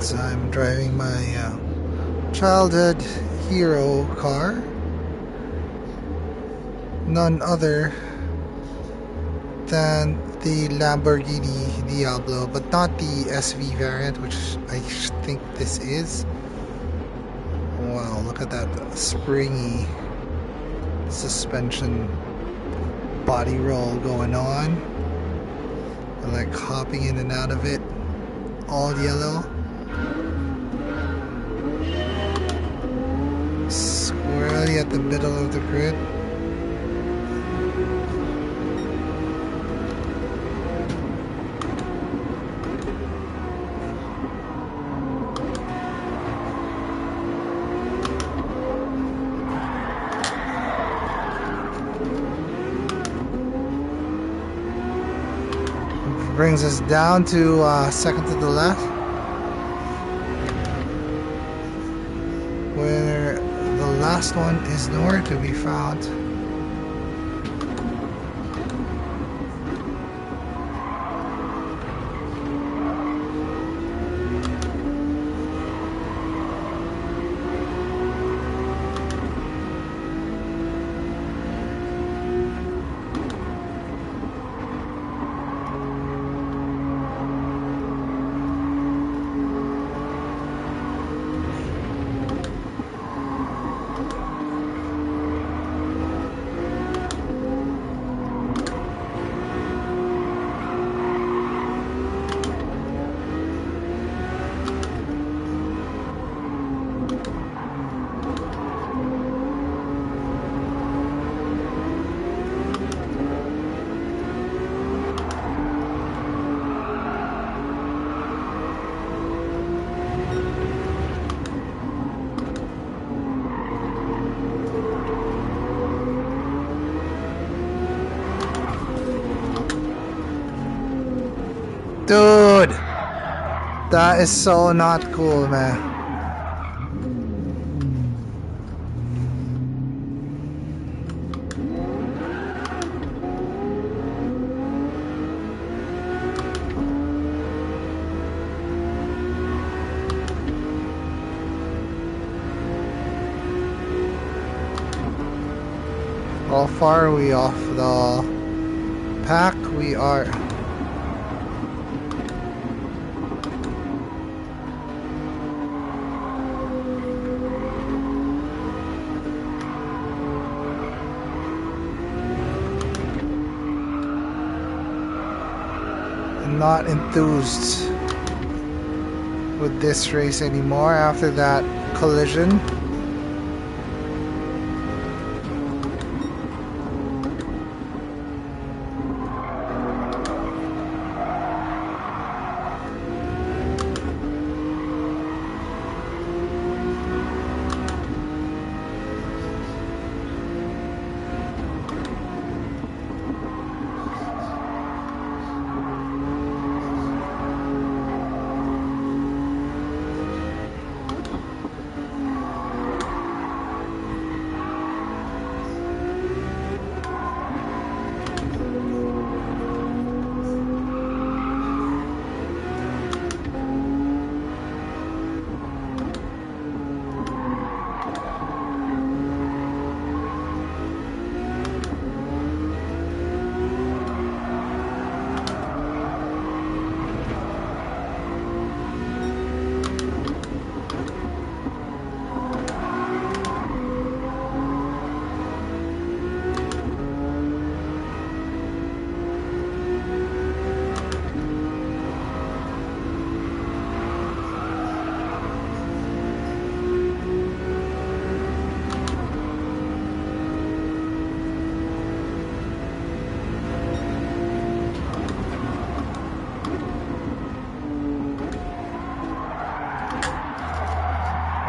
friends. I'm driving my childhood hero car. None other than the Lamborghini Diablo, but not the SV variant, which I think this is. Wow, look at that springy suspension body roll going on. I like hopping in and out of it. All yellow. Squarely at the middle of the grid. Brings us down to second to the left, where the last one is nowhere to be found. Dude, that is so not cool, man. How far are we off the pack? We are not enthused with this race anymore after that collision.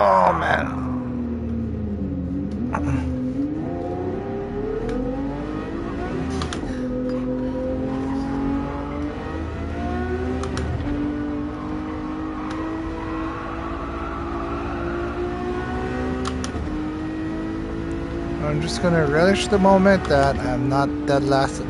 Oh man. I'm just gonna relish the moment that I'm not dead last.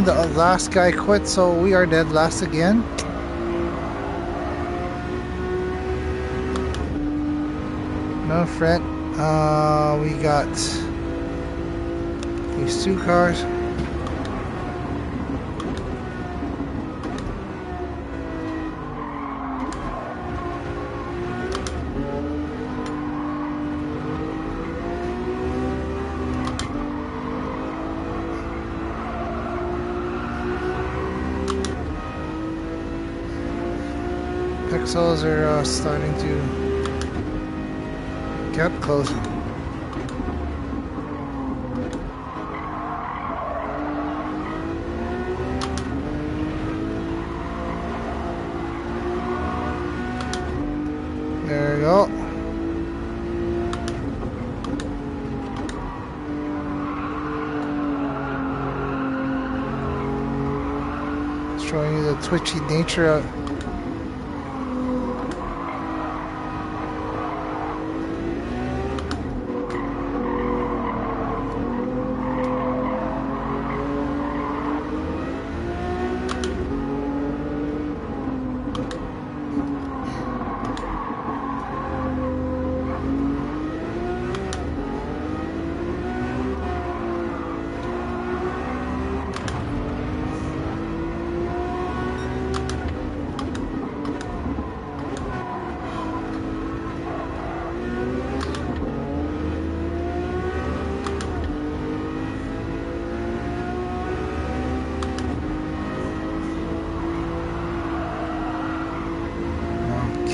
And the last guy quit, so we are dead last again. No fret. We got these two cars. Pixels are starting to get closer. There we go. Showing you the twitchy nature of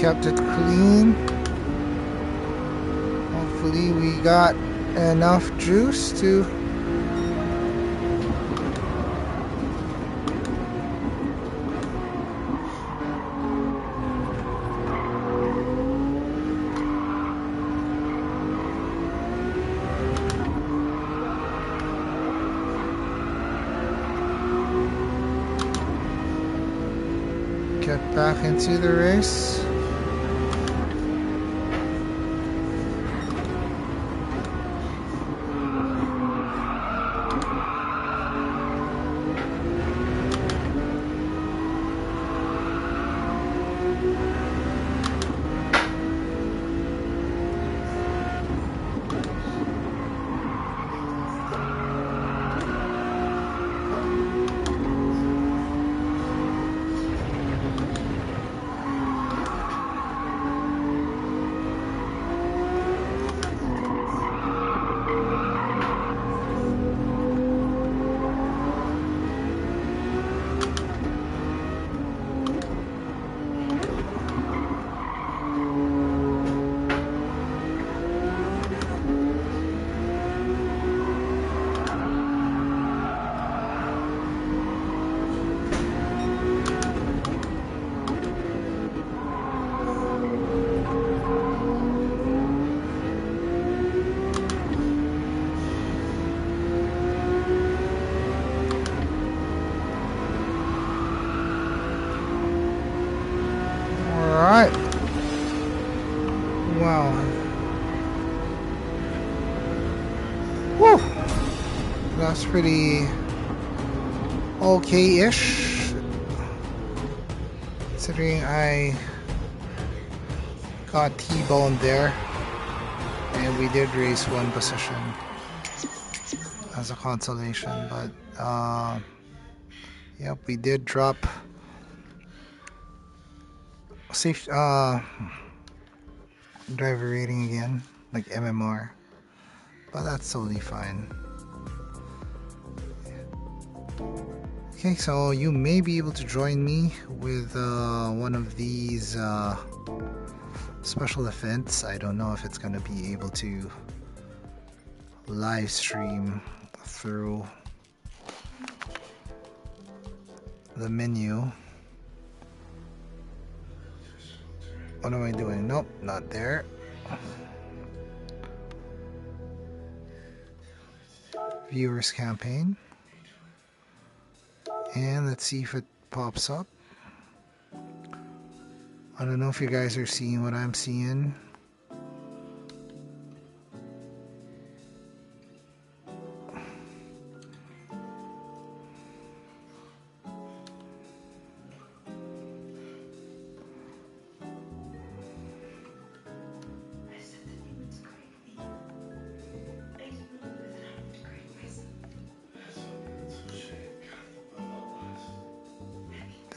kept it clean. Hopefully we got enough juice to get back into the race. Alright. Wow. Woo! That's pretty okay-ish. Considering I got T-boned there. And we did raise one position as a consolation, but yep, we did drop safe driver rating again, like MMR, but that's totally fine. Okay, so you may be able to join me with one of these special events. I don't know if it's gonna be able to live stream through the menu. What am I doing? Nope, not there. Viewers campaign. And let's see if it pops up. I don't know if you guys are seeing what I'm seeing.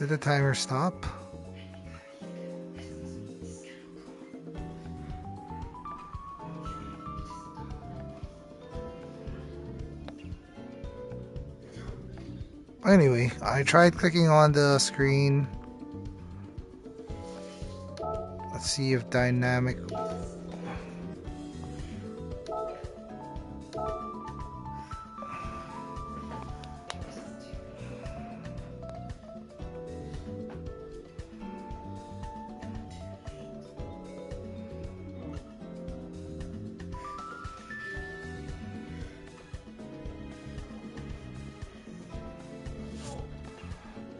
Did the timer stop? Anyway, I tried clicking on the screen. Let's see if dynamic.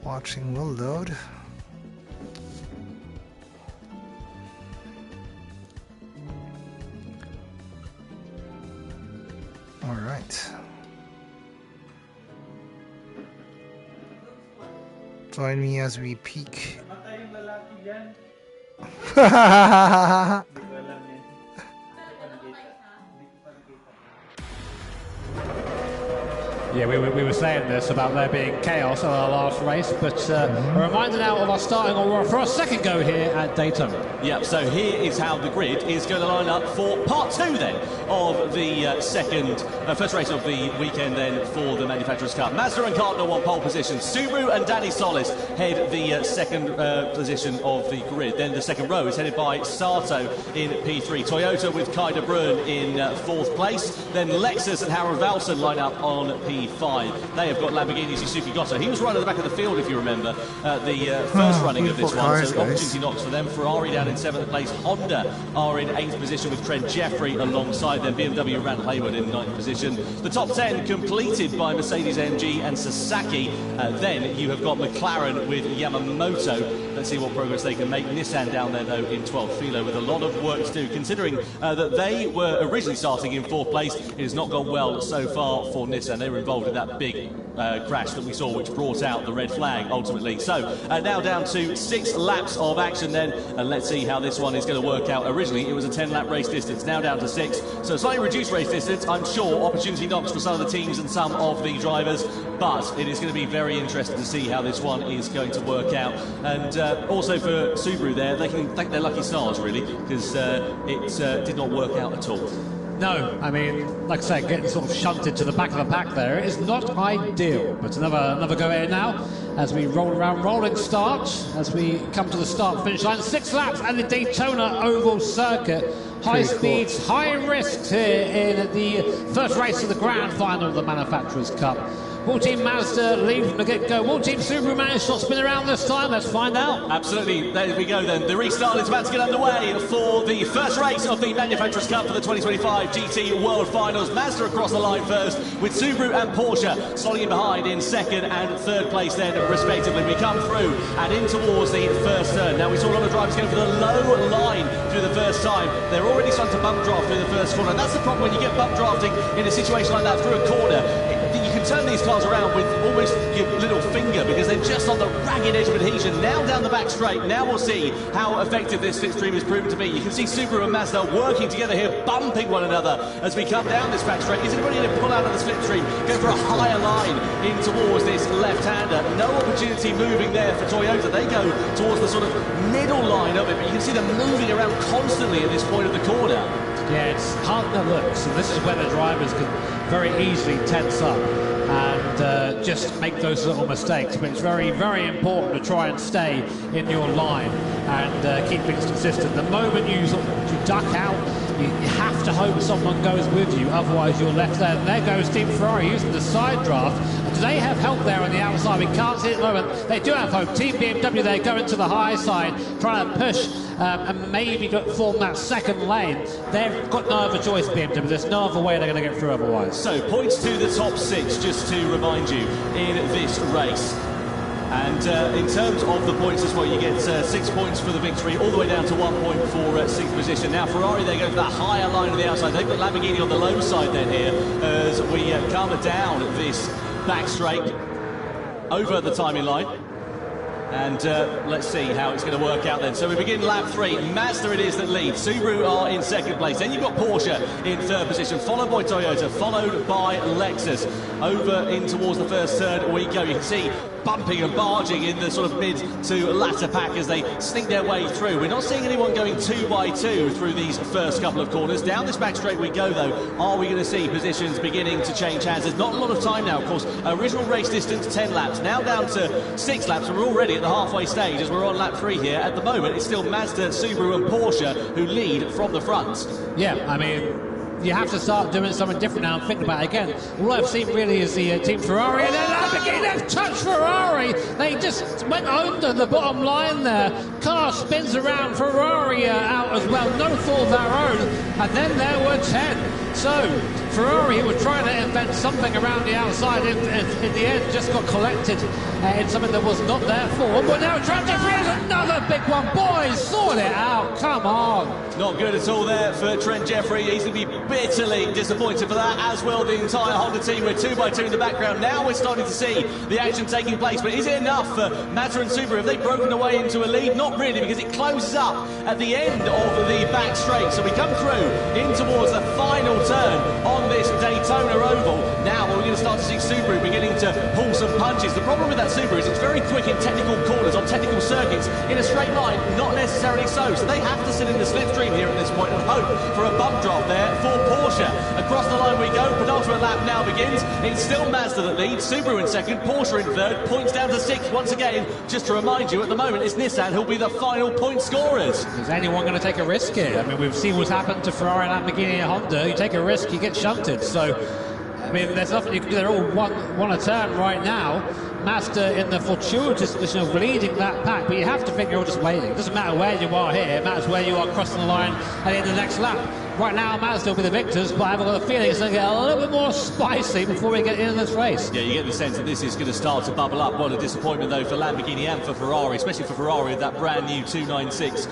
Watching will load. All right. Join me as we peek. Yeah, we were saying this about there being chaos on our last race, but a reminder now of our starting order for our second go here at Daytona. Yep, so here is how the grid is going to line up for part two then of the first race of the weekend then for the Manufacturers' Cup. Mazda and Cardinal on pole position. Subaru and Danny Solis head the second position of the grid. Then the second row is headed by Sato in P3. Toyota with Kai de Bruin in fourth place. Then Lexus and Harold Valson line up on P5. They have got Lamborghini's Yusuke Goto. He was right at the back of the field, if you remember, the first running of this one. So opportunity knocks for them. Ferrari down in seventh place. Honda are in eighth position with Trent Jeffrey alongside them. BMW and Randall Hayward in ninth position. The top 10 completed by Mercedes-AMG and Sasaki. Then you have got McLaren with Yamamoto. Let's see what progress they can make. Nissan down there, though, in 12th. Philo with a lot of work to do, considering that they were originally starting in fourth place. It has not gone well so far for Nissan. They were involved in that big crash that we saw, which brought out the red flag ultimately. So now down to 6 laps of action then, and let's see how this one is going to work out. Originally it was a 10-lap race distance, now down to 6, so slightly reduced race distance. I'm sure opportunity knocks for some of the teams and some of the drivers, but it is going to be very interesting to see how this one is going to work out. And also for Subaru there, they can thank their lucky stars really, because it did not work out at all. No, I mean, like I say, getting sort of shunted to the back of the pack there is not ideal. But another go here now as we roll around, rolling start, as we come to the start-finish line. 6 laps at the Daytona Oval Circuit. High speeds, high risks here in the first race of the grand final of the Manufacturers' Cup. Will Team Mazda lead from the get-go? Will Team Subaru manage to not spin around this time? Let's find out. Absolutely. There we go then. The restart is about to get underway for the first race of the Manufacturers' Cup for the 2025 GT World Finals. Mazda across the line first, with Subaru and Porsche slotting in behind in second and third place then, respectively. We come through and in towards the first turn. Now, we saw a lot of drivers going for the low line through the first time. They're already starting to bump draft through the first corner. And that's the problem when you get bump drafting in a situation like that through a corner. You can turn these cars around with almost your little finger because they're just on the ragged edge of adhesion. Now down the back straight. Now we'll see how effective this slipstream is proven to be. You can see Subaru and Mazda working together here, bumping one another as we come down this back straight. Is anybody going to pull out of the slipstream, go for a higher line in towards this left-hander? No opportunity moving there for Toyota. They go towards the sort of middle line of it, but you can see them moving around constantly at this point of the corner. Yeah, it's hard to look, so this is where the drivers can very easily tense up and just make those little mistakes. But it's very, very important to try and stay in your line and keep things consistent. The moment you duck out, you have to hope someone goes with you, otherwise you're left there. And there goes Team Ferrari using the side draft. Do they have help there on the outside? We can't see it at the moment. They do have hope. Team BMW, they go into the high side, trying to push and maybe form that second lane. They've got no other choice, BMW. There's no other way they're going to get through otherwise. So, points to the top 6, just to remind you, in this race. And in terms of the points as well, you get 6 points for the victory, all the way down to 1 point for 6th position. Now, Ferrari, they go for that higher line on the outside. They've got Lamborghini on the low side then here as we come down this back straight over the timing line. And let's see how it's going to work out then. So we begin lap 3. Mazda it is that leads. Subaru are in second place. Then you've got Porsche in third position, followed by Toyota, followed by Lexus. Over in towards the first turn we go. You can see bumping and barging in the sort of mid to latter pack as they sneak their way through. We're not seeing anyone going 2 by 2 through these first couple of corners. Down this back straight we go, though. Are we going to see positions beginning to change hands? There's not a lot of time now, of course. Original race distance 10 laps, now down to 6 laps, and we're already at the halfway stage as we're on lap 3 here. At the moment, it's still Mazda, Subaru and Porsche who lead from the front. Yeah, I mean, you have to start doing something different now and think about it again. All I've seen really is the Team Ferrari and then Lamborghini. They've touched Ferrari. They just went under the bottom line there. Car spins around, Ferrari out as well, no fault of their own. And then there were 10. So Ferrari, who were trying to invent something around the outside, in the end just got collected in something that was not their fault. But now Trent Jeffrey has another big one. Boys, sort it out. Come on. Not good at all there for Trent Jeffrey. He's going to be bitterly disappointed for that, as will the entire Honda team. We're 2 by 2 in the background. Now we're starting to see the action taking place. But is it enough for Mazda and Subaru? Have they broken away into a lead? Not really, because it closes up at the end of the back straight. So we come through in towards the final turn on this Daytona Oval. Now we're going to start to see Subaru beginning to pull some punches. The problem with that Subaru is it's very quick in technical corners, on technical circuits. In a straight line, not necessarily so. So they have to sit in the slipstream here at this point and hope for a bump drop there for Porsche. Across the line we go. Penultimate lap now begins. It's still Mazda that leads, Subaru in second, Porsche in third, points down to 6 once again. Just to remind you, at the moment it's Nissan who'll be the final point scorers. Is anyone going to take a risk here? I mean, we've seen what's happened to Ferrari, Lamborghini and Honda. You take a risk, you get shunted. So, I mean, there's nothing you can do. They're all one a turn right now. Mazda in the fortuitous position of leading that pack, but you have to think you're all just waiting. It doesn't matter where you are here, it matters where you are crossing the line at the end of the next lap. Right now, Mazda will be the victors, but I've got a feeling it's going to get a little bit more spicy before we get into this race. Yeah, you get the sense that this is going to start to bubble up. What a disappointment, though, for Lamborghini and for Ferrari, especially for Ferrari with that brand new 296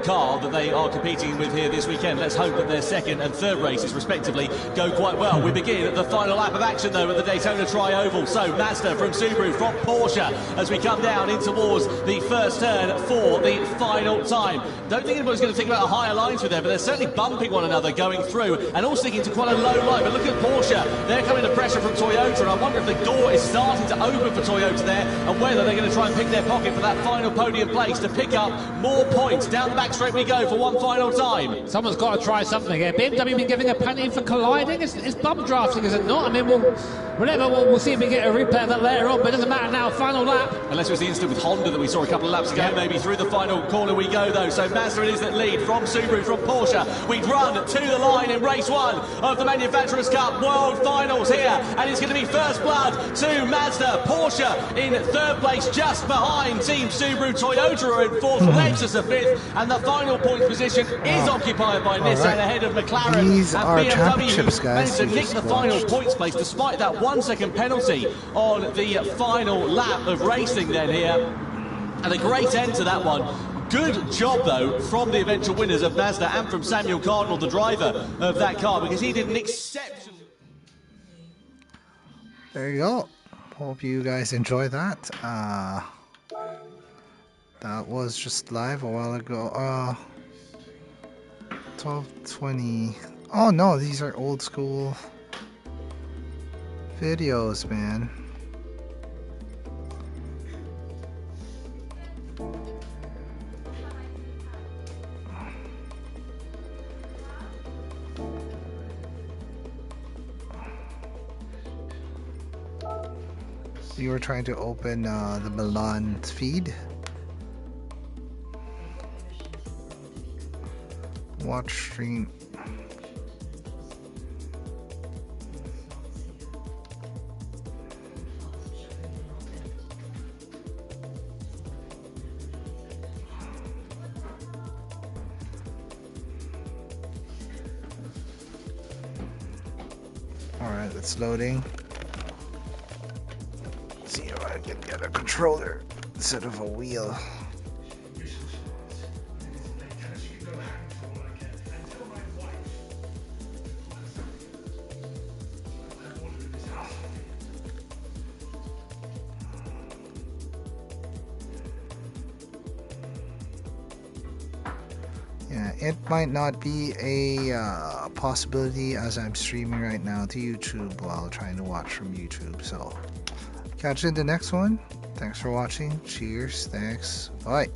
car that they are competing with here this weekend. Let's hope that their second and third races, respectively, go quite well. We begin at the final lap of action, though, at the Daytona Tri-Oval. So Mazda from Subaru, from Porsche, as we come down in towards the first turn for the final time. Don't think anybody's going to think about a higher line through there, but they're certainly bumping one another going through and all sticking to quite a low line. But look at Porsche, they're coming to pressure from Toyota, and I wonder if the door is starting to open for Toyota there, and whether they're going to try and pick their pocket for that final podium place to pick up more points. Down the back straight we go for one final time. Someone's got to try something here. BMW been giving a penalty for colliding. It's bump drafting, is it not? I mean, we'll see if we get a replay of that later on, but it doesn't matter now. Final lap. Unless it was the incident with Honda that we saw a couple of laps ago. Maybe through the final corner we go, though. So Mazda it is that lead from Subaru, from Porsche. We'd run to the line in race 1 of the Manufacturers' Cup World Finals here, and it's going to be first blood to Mazda. Porsche in third place, just behind Team Subaru. Toyota are in fourth, Lexus are fifth, and the final points position is occupied by Nissan ahead of McLaren. These and are BMW championships, guys. managed to nick the final points place despite that 1 second penalty on the final lap of racing then here. And a great end to that one. Good job, though, from the eventual winners of Mazda and from Samuel Cardinal, the driver of that car, because he did an exceptional... There you go. Hope you guys enjoy that. That was just live a while ago. 12:20. Oh no, these are old school videos, man. You were trying to open the Milan feed. Watch stream. Alright, it's loading. See if I can get a controller instead of a wheel. Yeah, it might not be a possibility as I'm streaming right now to YouTube while trying to watch from YouTube, so Catch you in the next one. Thanks for watching. Cheers. Thanks. Bye.